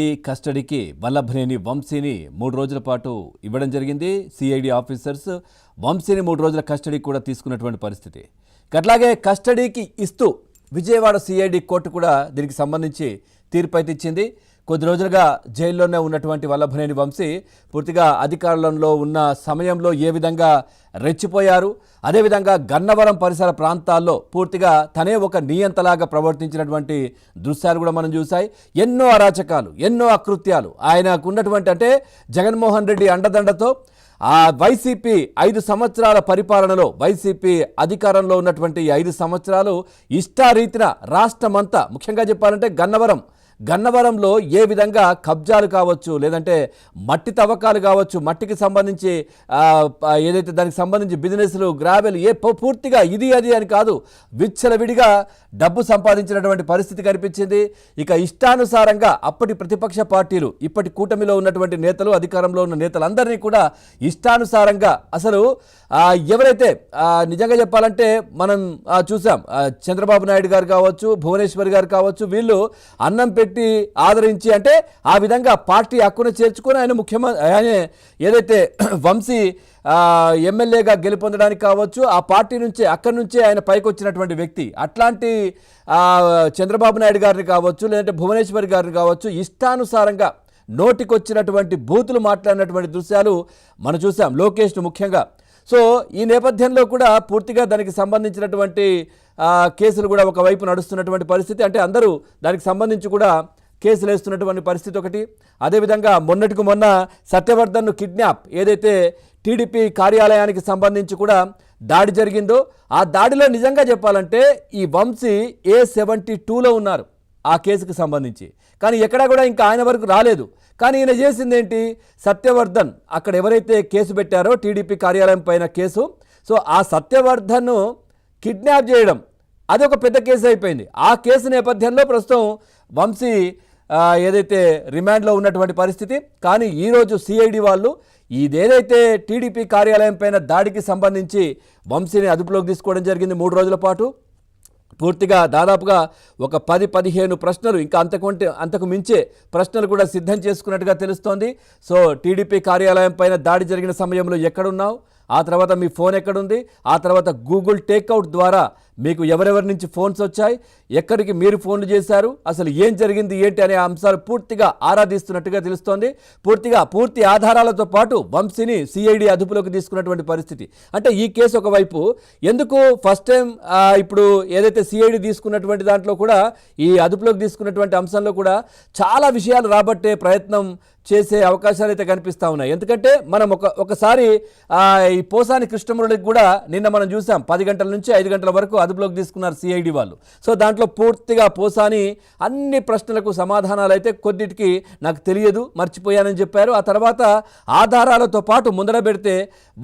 ఈ కస్టడీకి వల్లభనేని వంశీని 3 రోజుల పాటు ఇవ్వడం జరిగింది. సిఐడి ఆఫీసర్స్ వంశీని 3 రోజుల కస్టడీ కూడా తీసుకున్నటువంటి పరిస్థితి. అట్లాగే కస్టడీకి ఇస్తూ విజయవాడ సిఐడి కోర్టు కూడా దీనికి సంబంధించి తీర్పు అయితే ఇచ్చింది. కొద్ది రోజులుగా జైల్లోనే ఉన్నటువంటి వల్లభనేని వంశీ పూర్తిగా అధికారంలో ఉన్న సమయంలో ఏ విధంగా రెచ్చిపోయారు, అదేవిధంగా గన్నవరం పరిసర ప్రాంతాల్లో పూర్తిగా తనే ఒక నియంతలాగా ప్రవర్తించినటువంటి దృశ్యాలు కూడా మనం చూసాయి. ఎన్నో అరాచకాలు, ఎన్నో అకృత్యాలు ఆయనకు ఉన్నటువంటి, అంటే జగన్మోహన్ రెడ్డి అండదండతో ఆ వైసీపీ 5 సంవత్సరాల పరిపాలనలో వైసీపీ అధికారంలో ఉన్నటువంటి 5 సంవత్సరాలు ఇష్టారీతిన రాష్ట్రమంతా, ముఖ్యంగా చెప్పాలంటే గన్నవరంలో ఏ విధంగా కబ్జాలు కావచ్చు, లేదంటే మట్టి తవ్వకాలు కావచ్చు, మట్టికి సంబంధించి ఏదైతే దానికి సంబంధించి బిజినెస్లు, గ్రావెల్, పూర్తిగా ఇది అది అని కాదు, విచ్చలవిడిగా డబ్బు సంపాదించినటువంటి పరిస్థితి కనిపించింది. ఇక ఇష్టానుసారంగా అప్పటి ప్రతిపక్ష పార్టీలు, ఇప్పటి కూటమిలో ఉన్నటువంటి నేతలు, అధికారంలో ఉన్న నేతలందరినీ కూడా ఇష్టానుసారంగా అసలు ఎవరైతే నిజంగా చెప్పాలంటే మనం చూసాం, చంద్రబాబు నాయుడు గారు కావచ్చు, భువనేశ్వర్ గారు కావచ్చు, వీళ్ళు అన్నం పెట్టి ఆదరించి, అంటే ఆ విధంగా పార్టీ హక్కును చేర్చుకొని ఆయన ఏదైతే వంశీ ఎమ్మెల్యేగా గెలుపొందడానికి కావచ్చు, ఆ పార్టీ నుంచే, అక్కడి నుంచే ఆయన పైకి వచ్చినటువంటి వ్యక్తి. అట్లాంటి చంద్రబాబు నాయుడు గారిని కావచ్చు, లేదంటే భువనేశ్వర్ గారిని కావచ్చు, ఇష్టానుసారంగా నోటికొచ్చినటువంటి బూతులు మాట్లాడినటువంటి దృశ్యాలు మనం చూసాం, లోకేష్ను ముఖ్యంగా. సో ఈ నేపథ్యంలో కూడా పూర్తిగా దానికి సంబంధించినటువంటి కేసులు కూడా ఒకవైపు నడుస్తున్నటువంటి పరిస్థితి, అంటే అందరూ దానికి సంబంధించి కూడా కేసులు వేస్తున్నటువంటి పరిస్థితి ఒకటి. అదేవిధంగా మొన్నటికి మొన్న సత్యవర్ధన్ను కిడ్నాప్, ఏదైతే టీడీపీ కార్యాలయానికి సంబంధించి కూడా దాడి జరిగిందో, ఆ దాడిలో నిజంగా చెప్పాలంటే ఈ వంశీ A72లో ఉన్నారు ఆ కేసుకు సంబంధించి, కానీ ఎక్కడా కూడా ఇంకా ఆయన వరకు రాలేదు. కానీ ఈయన చేసింది ఏంటి, సత్యవర్ధన్ అక్కడ ఎవరైతే కేసు పెట్టారో టీడీపీ కార్యాలయం పైన కేసు, సో ఆ సత్యవర్ధన్ను కిడ్నాప్ చేయడం, అది ఒక పెద్ద కేసు అయిపోయింది. ఆ కేసు నేపథ్యంలో ప్రస్తుతం వంశీ ఏదైతే రిమాండ్లో ఉన్నటువంటి పరిస్థితి. కానీ ఈరోజు సిఐడి వాళ్ళు ఇదేదైతే టీడీపీ కార్యాలయం పైన దాడికి సంబంధించి వంశీని అదుపులోకి తీసుకోవడం జరిగింది 3 రోజుల పాటు. పూర్తిగా దాదాపుగా ఒక 10-15 ప్రశ్నలు, ఇంకా అంతకు మించే ప్రశ్నలు కూడా సిద్ధం చేసుకున్నట్టుగా తెలుస్తోంది. సో టీడీపీ కార్యాలయం పైన దాడి జరిగిన సమయంలో ఎక్కడున్నావు, ఆ తర్వాత మీ ఫోన్ ఎక్కడుంది, ఆ తర్వాత గూగుల్ టేక్అవుట్ ద్వారా మీకు ఎవరెవరి నుంచి ఫోన్స్ వచ్చాయి, ఎక్కడికి మీరు ఫోన్లు చేశారు, అసలు ఏం జరిగింది ఏంటి అనే అంశాలు పూర్తిగా ఆరాధిస్తున్నట్టుగా తెలుస్తోంది. పూర్తి ఆధారాలతో పాటు వంశీని సిఐడి అదుపులోకి తీసుకున్నటువంటి పరిస్థితి. అంటే ఈ కేసు ఒకవైపు ఎందుకు ఫస్ట్ టైం ఇప్పుడు ఏదైతే సిఐడి తీసుకున్నటువంటి దాంట్లో కూడా, ఈ అదుపులోకి తీసుకున్నటువంటి అంశంలో కూడా చాలా విషయాలు రాబట్టే ప్రయత్నం చేసే అవకాశాలు అయితే కనిపిస్తూ ఉన్నాయి. ఎందుకంటే మనం ఒకసారి ఈ పోసాని కృష్ణమురళికి కూడా నిన్న మనం చూసాం, 10 గంటల నుంచి 5 గంటల వరకు అదుపులోకి తీసుకున్నారు సిఐడి వాళ్ళు. సో దాంట్లో పూర్తిగా పోసాని అన్ని ప్రశ్నలకు సమాధానాలు అయితే కొన్నిటికి నాకు తెలియదు, మర్చిపోయానని చెప్పారు. ఆ తర్వాత ఆధారాలతో పాటు ముందర పెడితే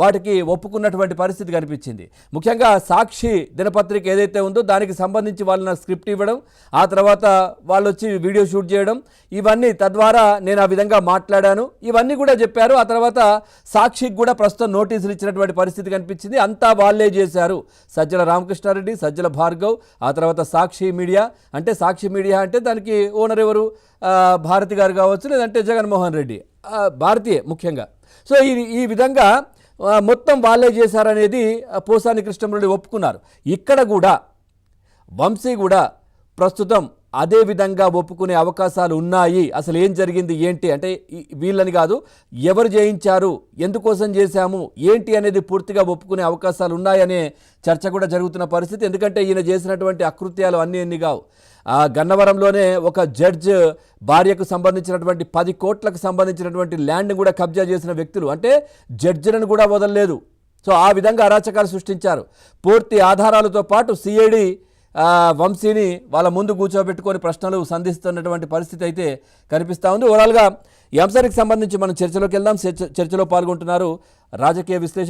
వాటికి ఒప్పుకున్నటువంటి పరిస్థితి కనిపించింది. ముఖ్యంగా సాక్షి దినపత్రిక ఏదైతే ఉందో దానికి సంబంధించి వాళ్ళు నాకు స్క్రిప్ట్ ఇవ్వడం, ఆ తర్వాత వాళ్ళు వచ్చి వీడియో షూట్ చేయడం, ఇవన్నీ తద్వారా నేను ఆ విధంగా మాట్లాడాను, ఇవన్నీ కూడా చెప్పారు. ఆ తర్వాత సాక్షికి కూడా ప్రస్తుతం నోటీసులు ఇచ్చినటువంటి పరిస్థితి కనిపించింది. అంతా వాళ్ళే చేశారు, సజ్జల రామకృష్ణారెడ్డి, సజ్జల భార్గవ్, ఆ తర్వాత సాక్షి మీడియా. అంటే సాక్షి మీడియా అంటే దానికి ఓనర్ ఎవరు, భారతి గారు కావచ్చు, లేదంటే జగన్మోహన్ రెడ్డి, భారతీయ ముఖ్యంగా. సో ఈ విధంగా మొత్తం వాళ్ళే చేశారనేది పోసాని కృష్ణమురళి ఒప్పుకున్నారు. ఇక్కడ కూడా వంశీ కూడా ప్రస్తుతం అదే విధంగా ఒప్పుకునే అవకాశాలు ఉన్నాయి. అసలు ఏం జరిగింది ఏంటి, అంటే వీళ్ళని కాదు, ఎవరు చేయించారు, ఎందుకోసం చేశాము ఏంటి అనేది పూర్తిగా ఒప్పుకునే అవకాశాలు ఉన్నాయనే చర్చ కూడా జరుగుతున్న పరిస్థితి. ఎందుకంటే ఈయన చేసినటువంటి అకృత్యాలు అన్నీ కావు. గన్నవరంలోనే ఒక జడ్జ్ భార్యకు సంబంధించినటువంటి 10 కోట్లకు సంబంధించినటువంటి ల్యాండ్ కూడా కబ్జా చేసిన వ్యక్తులు, అంటే జడ్జిలను కూడా వదలలేదు. సో ఆ విధంగా అరాచకాలు సృష్టించారు. పూర్తి ఆధారాలతో పాటు సిఐడి వంశీని వాళ్ళ ముందు కూర్చోబెట్టుకొని ప్రశ్నలు సంధిస్తున్నటువంటి పరిస్థితి అయితే కనిపిస్తూ ఉంది. ఓవరాల్గా ఈ అంశానికి సంబంధించి మనం చర్చలోకి వెళ్దాం. చర్చలో పాల్గొంటున్నారు రాజకీయ విశ్లేషకులు